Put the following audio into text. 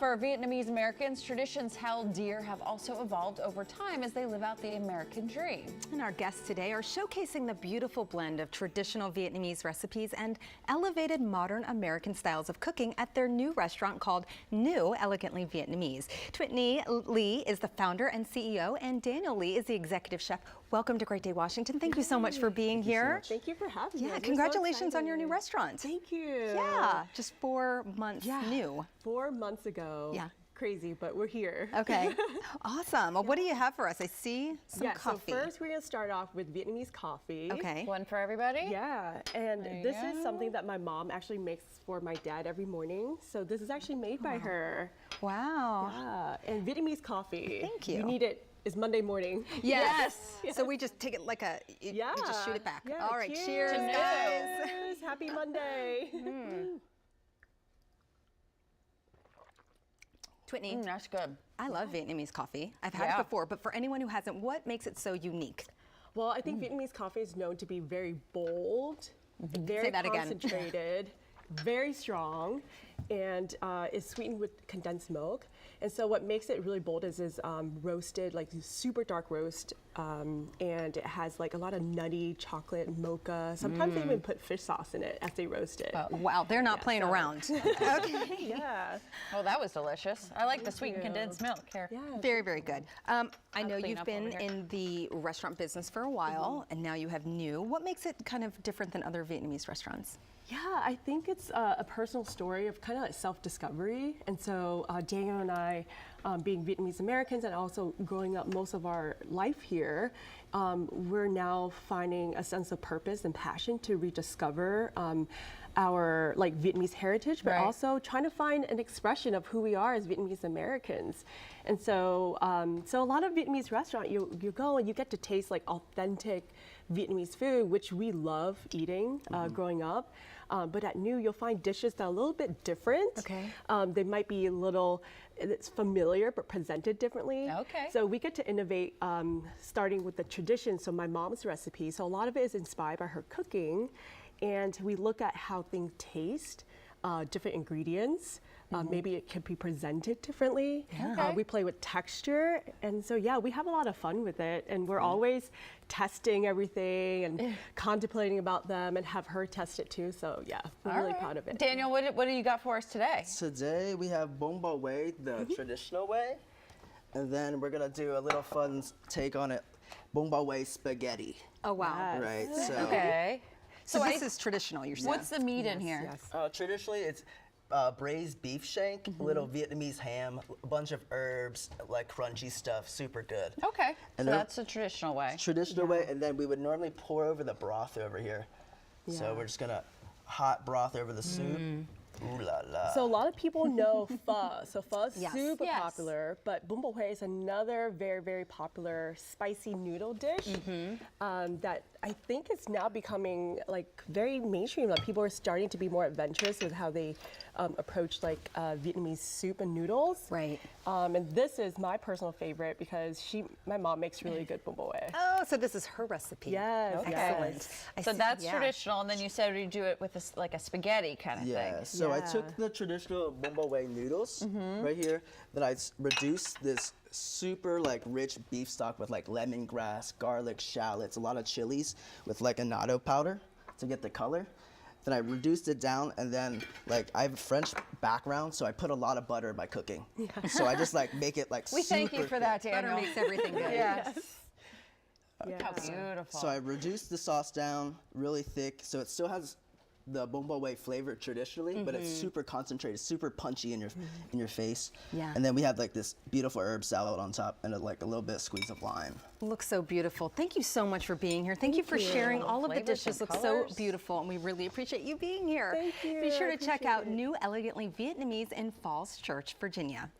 For Vietnamese Americans, traditions held dear have also evolved over time as they live out the American dream. And our guests today are showcasing the beautiful blend of traditional Vietnamese recipes and elevated modern American styles of cooking at their new restaurant called New Elegantly Vietnamese. Tuyet Lee is the founder and CEO, and Daniel Lee is the executive chef. Welcome to Great Day, Washington. Thank you so much for being here. Thank you for having me. Yeah, congratulations on your new restaurant. Thank you. Yeah, just 4 months new. 4 months ago. Yeah. Crazy, but we're here. Okay, awesome. Well, what do you have for us? I see some coffee. So first we're gonna start off with Vietnamese coffee. Okay. One for everybody? Yeah, and this is something that my mom actually makes for my dad every morning. So this is actually made by her. Wow. Yeah, and Vietnamese coffee. Thank you. You need it. It's Monday morning. Yes. So we just take it like you just shoot it back. Yeah, all right, cheers, guys. Cheers. Happy Monday. Whitney, That's good. I love Vietnamese coffee. I've had it before, but for anyone who hasn't, what makes it so unique? Well, I think Vietnamese coffee is known to be very bold, very Say that again. concentrated, very strong, and is sweetened with condensed milk. And so what makes it really bold is roasted, like super dark roast, and it has like a lot of nutty chocolate, mocha. Sometimes they even put fish sauce in it as they roast it. Wow, they're not playing around. Okay. Yeah. Oh, that was delicious. I like the sweetened condensed milk here. Yeah. Very, very good. I know clean you've up been over here. in the restaurant business for a while, and now you have New. What makes it kind of different than other Vietnamese restaurants? Yeah, I think it's a personal story of kind of like self-discovery. And so Daniel and I, being Vietnamese Americans and also growing up most of our life here, we're now finding a sense of purpose and passion to rediscover our like Vietnamese heritage, but also trying to find an expression of who we are as Vietnamese Americans. And so, so a lot of Vietnamese restaurants, you go and you get to taste like authentic Vietnamese food, which we love eating growing up. But at New, you'll find dishes that are a little bit different. Okay. They might be a little, it's familiar, but presented differently. Okay. So we get to innovate, starting with the tradition, so my mom's recipe. So a lot of it is inspired by her cooking. And we look at how things taste, different ingredients. Maybe it could be presented differently. We play with texture. And so, yeah, we have a lot of fun with it. And we're always testing everything and contemplating about them, and have her test it too. So, yeah, we're really proud of it. Daniel, what do you got for us today? Today we have bông bò way, the traditional way. And then we're going to do a little fun take on it, bông bò way spaghetti. Oh, wow. Right, so Okay. So this is traditional, you're saying? What's the meat in here? Yes. traditionally it's braised beef shank, a little Vietnamese ham, a bunch of herbs, like crunchy stuff, super good. Okay, And so they're- that's the traditional way. Traditional way, and then we would normally pour over the broth over here. So we're just gonna hot broth over the soup. Ooh la la. So a lot of people know pho. So pho is super Yes. popular, but bún bò Huế is another very, very popular spicy noodle dish that I think is now becoming like very mainstream. Like people are starting to be more adventurous with how they approach like Vietnamese soup and noodles. Right. And this is my personal favorite because my mom makes really good bún bò Huế. Oh, so this is her recipe. Yes. Excellent. Yes. I So see, that's yeah. traditional, and then you said we do it with like a spaghetti kind of Yeah, thing. so I took the traditional bông bò way noodles right here, then I reduced this super like rich beef stock with like lemongrass, garlic, shallots, a lot of chilies with like annatto powder to get the color. Then I reduced it down, and then like I have a French background, so I put a lot of butter by cooking. So I just like make it like We thank you super for that, thick. Butter Daniel. makes everything good. Yes. Yeah. How beautiful. So I reduced the sauce down really thick, so it still has the bông bò way flavor traditionally, but it's super concentrated, super punchy in your face. Yeah. And then we have like this beautiful herb salad on top, and like a little bit of squeeze of lime. Looks so beautiful. Thank you so much for being here. Thank you for sharing. All of the Flavors dishes and look so colors. beautiful, and we really appreciate you being here. Thank you. Be sure I to check appreciate out it. New Elegantly Vietnamese in Falls Church, Virginia.